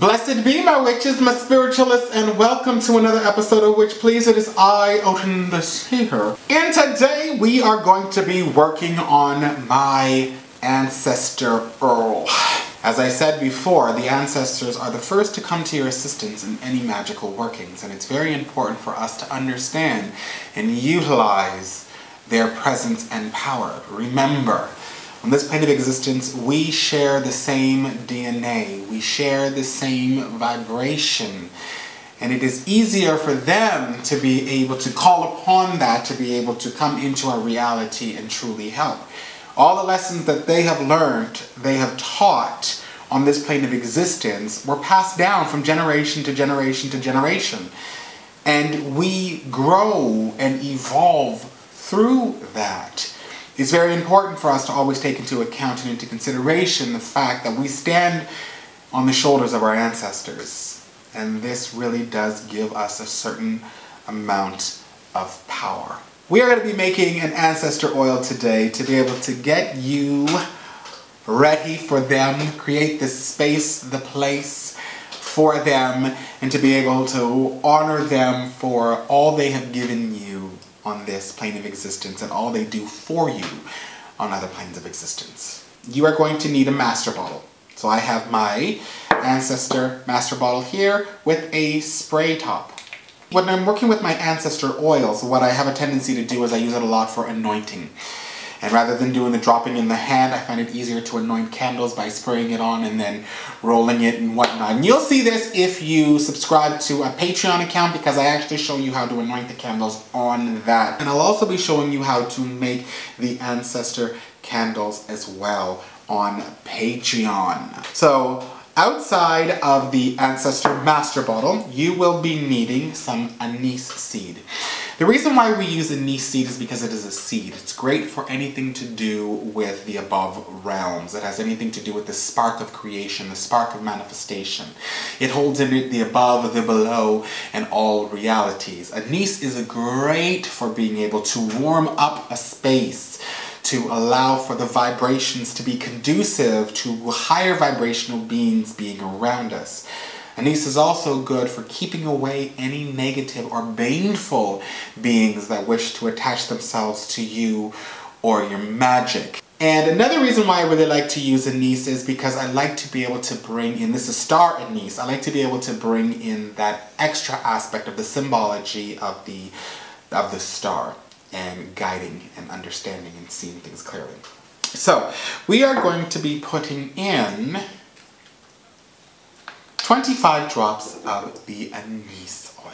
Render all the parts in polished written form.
Blessed be my witches, my spiritualists, and welcome to another episode of Witch Please. It is I, Oten the Seer. And today we are going to be working on my Ancestor Oil. As I said before, the ancestors are the first to come to your assistance in any magical workings, and it's very important for us to understand and utilize their presence and power. Remember, on this plane of existence, we share the same DNA, we share the same vibration, and it is easier for them to be able to call upon that, to be able to come into our reality and truly help. All the lessons that they have learned, they have taught on this plane of existence, were passed down from generation to generation to generation. And we grow and evolve through that. It's very important for us to always take into account and into consideration the fact that we stand on the shoulders of our ancestors. And this really does give us a certain amount of power. We are going to be making an ancestor oil today to be able to get you ready for them, create the space, the place for them, and to be able to honor them for all they have given you on this plane of existence and all they do for you on other planes of existence. You are going to need a master bottle. So I have my Ancestor master bottle here with a spray top. When I'm working with my Ancestor oils, what I have a tendency to do is I use it a lot for anointing. And rather than doing the dropping in the hand, I find it easier to anoint candles by spraying it on and then rolling it and whatnot. And you'll see this if you subscribe to a Patreon account, because I actually show you how to anoint the candles on that. And I'll also be showing you how to make the Ancestor candles as well on Patreon. So outside of the Ancestor master bottle, you will be needing some anise seed. The reason why we use anise seed is because it is a seed. It's great for anything to do with the above realms. It has anything to do with the spark of creation, the spark of manifestation. It holds in it the above, the below, and all realities. Anise is great for being able to warm up a space, to allow for the vibrations to be conducive to higher vibrational beings being around us. Anise is also good for keeping away any negative or baneful beings that wish to attach themselves to you or your magic. And another reason why I really like to use anise is because I like to be able to bring in, this is star anise, I like to be able to bring in that extra aspect of the symbology of the star and guiding and understanding and seeing things clearly. So we are going to be putting in 25 drops of the anise oil.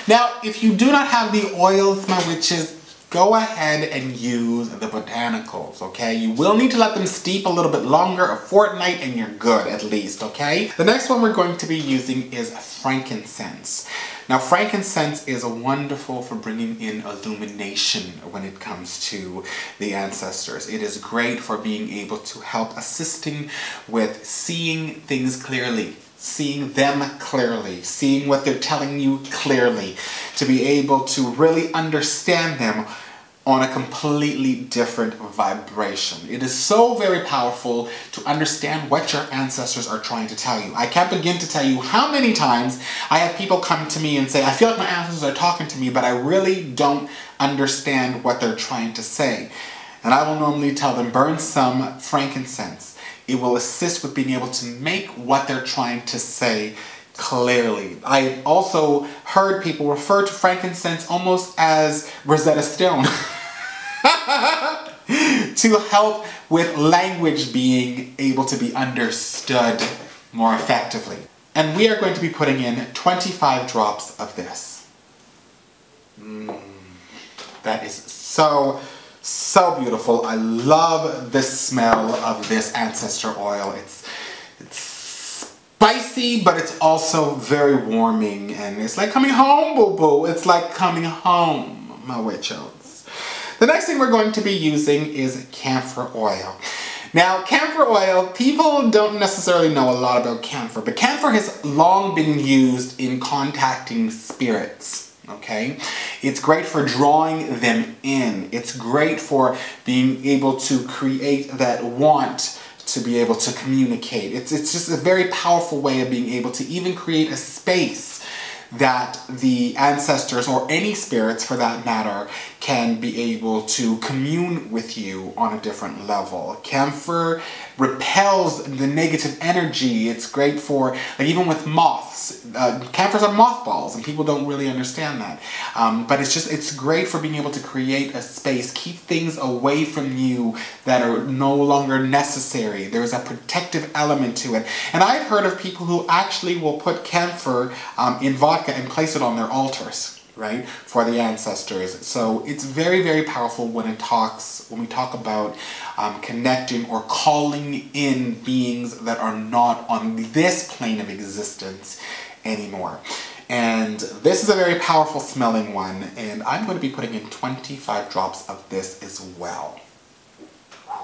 Now, if you do not have the oils, my witches, go ahead and use the botanicals, okay? You will need to let them steep a little bit longer, a fortnight, and you're good at least, okay? The next one we're going to be using is frankincense. Now, frankincense is wonderful for bringing in illumination when it comes to the ancestors. It is great for being able to help assisting with seeing things clearly, seeing them clearly, seeing what they're telling you clearly, to be able to really understand them on a completely different vibration. It is so very powerful to understand what your ancestors are trying to tell you. I can't begin to tell you how many times I have people come to me and say, I feel like my ancestors are talking to me, but I really don't understand what they're trying to say. And I will normally tell them, burn some frankincense. It will assist with being able to make what they're trying to say clearly. I've also heard people refer to frankincense almost as Rosetta Stone to help with language being able to be understood more effectively. And we are going to be putting in 25 drops of this. That is so beautiful. I love the smell of this Ancestor oil. It's spicy, but it's also very warming, and it's like coming home, boo-boo. It's like coming home, my witches. The next thing we're going to be using is camphor oil. Now, camphor oil, people don't necessarily know a lot about camphor, but camphor has long been used in contacting spirits. Okay, it's great for drawing them in. It's great for being able to create that want to be able to communicate. It's just a very powerful way of being able to even create a space that the ancestors, or any spirits for that matter, can be able to commune with you on a different level. Camphor repels the negative energy. It's great for, like, even with moths. Camphors are mothballs, and people don't really understand that. But it's great for being able to create a space, keep things away from you that are no longer necessary. There's a protective element to it. And I've heard of people who actually will put camphor in vodka and place it on their altars, right, for the ancestors. So it's very, very powerful when we talk about connecting or calling in beings that are not on this plane of existence anymore. And this is a very powerful smelling one, and I'm going to be putting in 25 drops of this as well.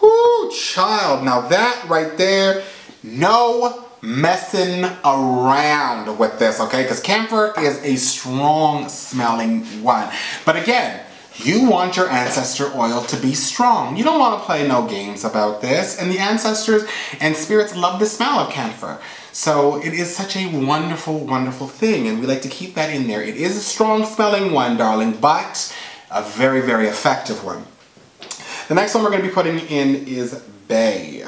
Whoo, child, now that right there, no messing around with this, okay? Because camphor is a strong smelling one. But again, you want your ancestor oil to be strong. You don't want to play no games about this. And the ancestors and spirits love the smell of camphor. So it is such a wonderful, wonderful thing. And we like to keep that in there. It is a strong smelling one, darling, but a very, very effective one. The next one we're going to be putting in is bay.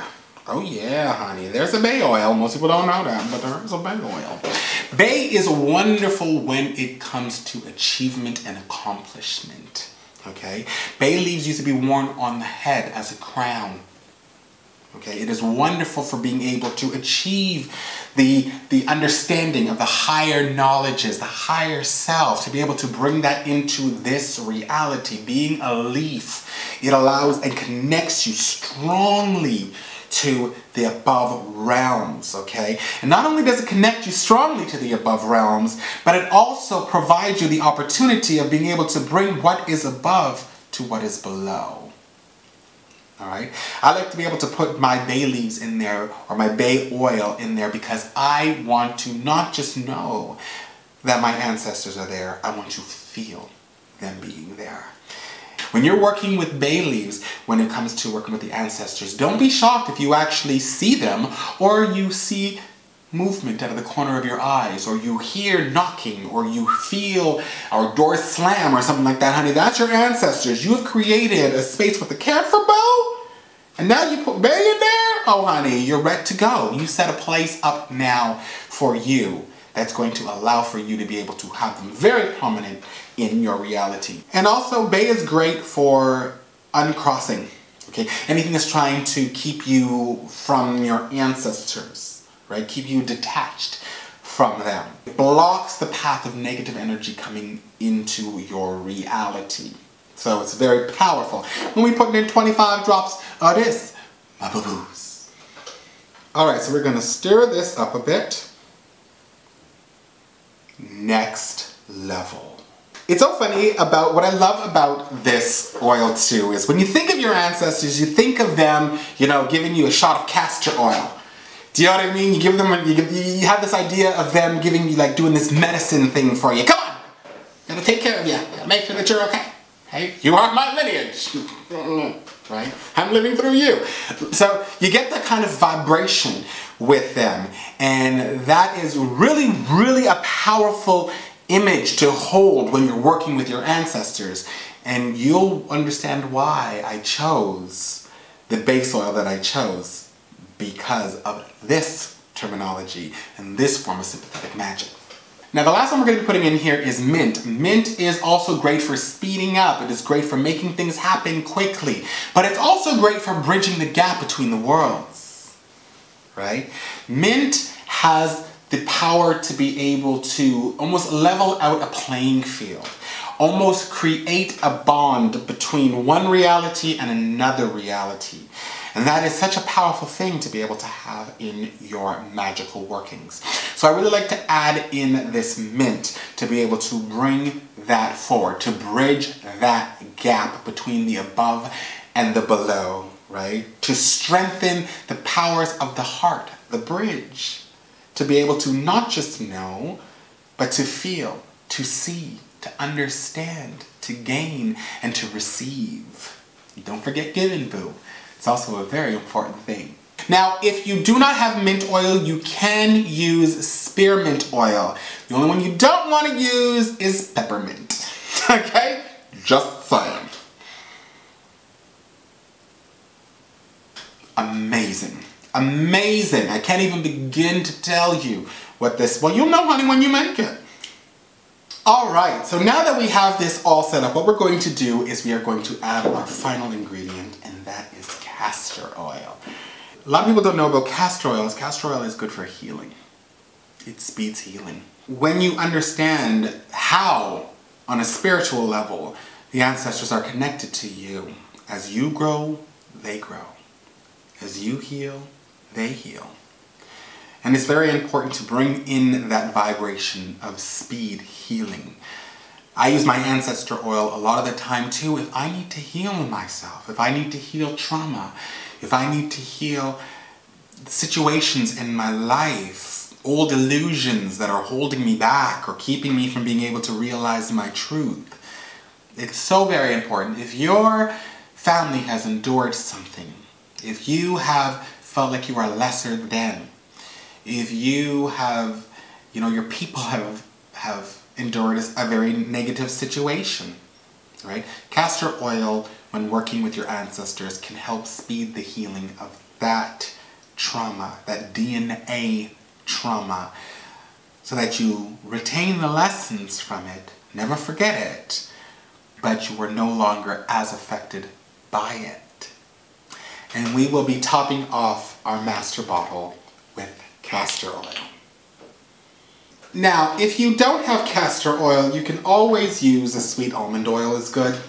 Oh yeah, honey, there's a bay oil. Most people don't know that, but there is a bay oil. Bay is wonderful when it comes to achievement and accomplishment, okay? Bay leaves used to be worn on the head as a crown, okay? It is wonderful for being able to achieve the understanding of the higher knowledges, the higher self, to be able to bring that into this reality. Being a leaf, it allows and connects you strongly to the above realms, okay? And not only does it connect you strongly to the above realms, but it also provides you the opportunity of being able to bring what is above to what is below. All right? I like to be able to put my bay leaves in there, or my bay oil in there, because I want to not just know that my ancestors are there, I want to feel them being there. When you're working with bay leaves, when it comes to working with the ancestors, don't be shocked if you actually see them, or you see movement out of the corner of your eyes, or you hear knocking, or you feel our doors slam or something like that. Honey, that's your ancestors. You have created a space with a camphor bow, and now you put bay in there? Oh honey, you're ready to go. You set a place up now for you that's going to allow for you to be able to have them very prominent in your reality. And also, bay is great for uncrossing, okay? Anything that's trying to keep you from your ancestors, right? Keep you detached from them. It blocks the path of negative energy coming into your reality. So it's very powerful. When we put in 25 drops of this, my boo-boos. All right, so we're gonna stir this up a bit. Next level. It's so funny about what I love about this oil too is when you think of your ancestors, you think of them, you know, giving you a shot of castor oil. Do you know what I mean? You give them, you have this idea of them giving you, like, doing this medicine thing for you. Come on, gotta take care of you. Gotta make sure that you're okay. Hey, you are my lineage, right? I'm living through you. So you get that kind of vibration with them, and that is really, really a powerful image to hold when you're working with your ancestors. And you'll understand why I chose the base oil that I chose, because of this terminology and this form of sympathetic magic. Now the last one we're going to be putting in here is mint. Mint is also great for speeding up. It is great for making things happen quickly. But it's also great for bridging the gap between the worlds, right? Mint has the power to be able to almost level out a playing field, almost create a bond between one reality and another reality. And that is such a powerful thing to be able to have in your magical workings. So I really like to add in this mint to be able to bring that forward, to bridge that gap between the above and the below, right? To strengthen the powers of the heart, the bridge, to be able to not just know, but to feel, to see, to understand, to gain, and to receive. Don't forget giving, boo. It's also a very important thing. Now, if you do not have mint oil, you can use spearmint oil. The only one you don't want to use is peppermint. Okay? Just saying. Amazing. Amazing. I can't even begin to tell you what this, well, you'll know, honey, when you make it. All right, so now that we have this all set up, what we're going to do is we are going to add our final ingredient, and that is castor oil. A lot of people don't know about castor oils. Castor oil is good for healing. It speeds healing. When you understand how, on a spiritual level, the ancestors are connected to you, as you grow, they grow. As you heal, they heal. And it's very important to bring in that vibration of speed healing. I use my Ancestor Oil a lot of the time too if I need to heal myself, if I need to heal trauma, if I need to heal situations in my life, old illusions that are holding me back or keeping me from being able to realize my truth. It's so very important. If your family has endured something, if you have felt like you are lesser than, if you have, your people have endured a very negative situation, right? Castor oil, when working with your ancestors, can help speed the healing of that trauma, that DNA trauma, so that you retain the lessons from it, never forget it, but you are no longer as affected by it. And we will be topping off our master bottle with castor oil. Now, if you don't have castor oil, you can always use a sweet almond oil is good.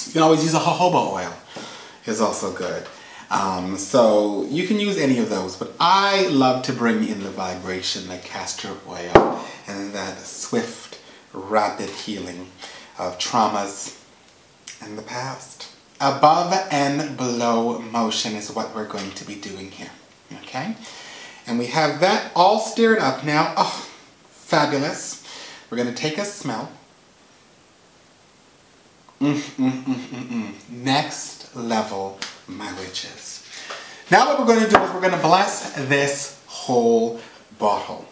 You can always use a jojoba oil is also good. So you can use any of those, but I love to bring in the vibration like castor oil and that swift, rapid healing of traumas in the past. Above and below motion is what we're going to be doing here, okay? And we have that all stirred up now. Oh, fabulous. We're going to take a smell. Next level, my witches. Now what we're going to do is we're going to bless this whole bottle.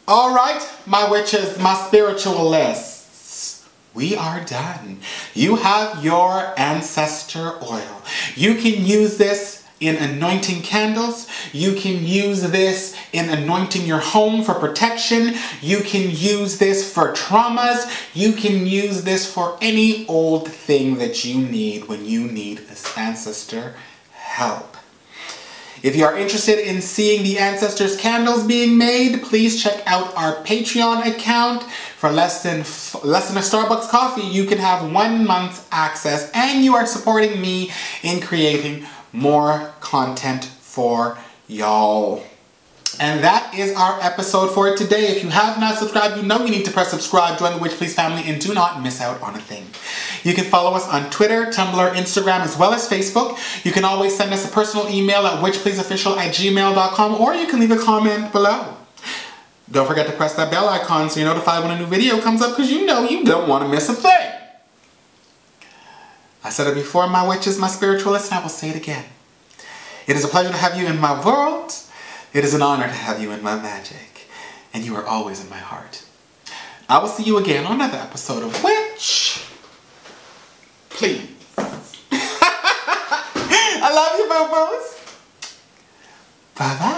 All right, my witches, my spiritualists, we are done. You have your Ancestor Oil. You can use this in anointing candles. You can use this in anointing your home for protection. You can use this for traumas. You can use this for any old thing that you need when you need ancestor help. If you are interested in seeing the Ancestors candles being made, please check out our Patreon account. For less than a Starbucks coffee, you can have 1 month's access, and you are supporting me in creating more content for y'all. And that is our episode for today. If you have not subscribed, you know you need to press subscribe, join the Witch Please family, and do not miss out on a thing. You can follow us on Twitter, Tumblr, Instagram, as well as Facebook. You can always send us a personal email at witchpleaseofficial@gmail.com, or you can leave a comment below. Don't forget to press that bell icon so you're notified when a new video comes up, because you know you don't want to miss a thing. I said it before, my witches, my spiritualists, and I will say it again. It is a pleasure to have you in my world. It is an honor to have you in my magic. And you are always in my heart. I will see you again on another episode of Witch Please. I love you, boo-boos. Bye-bye.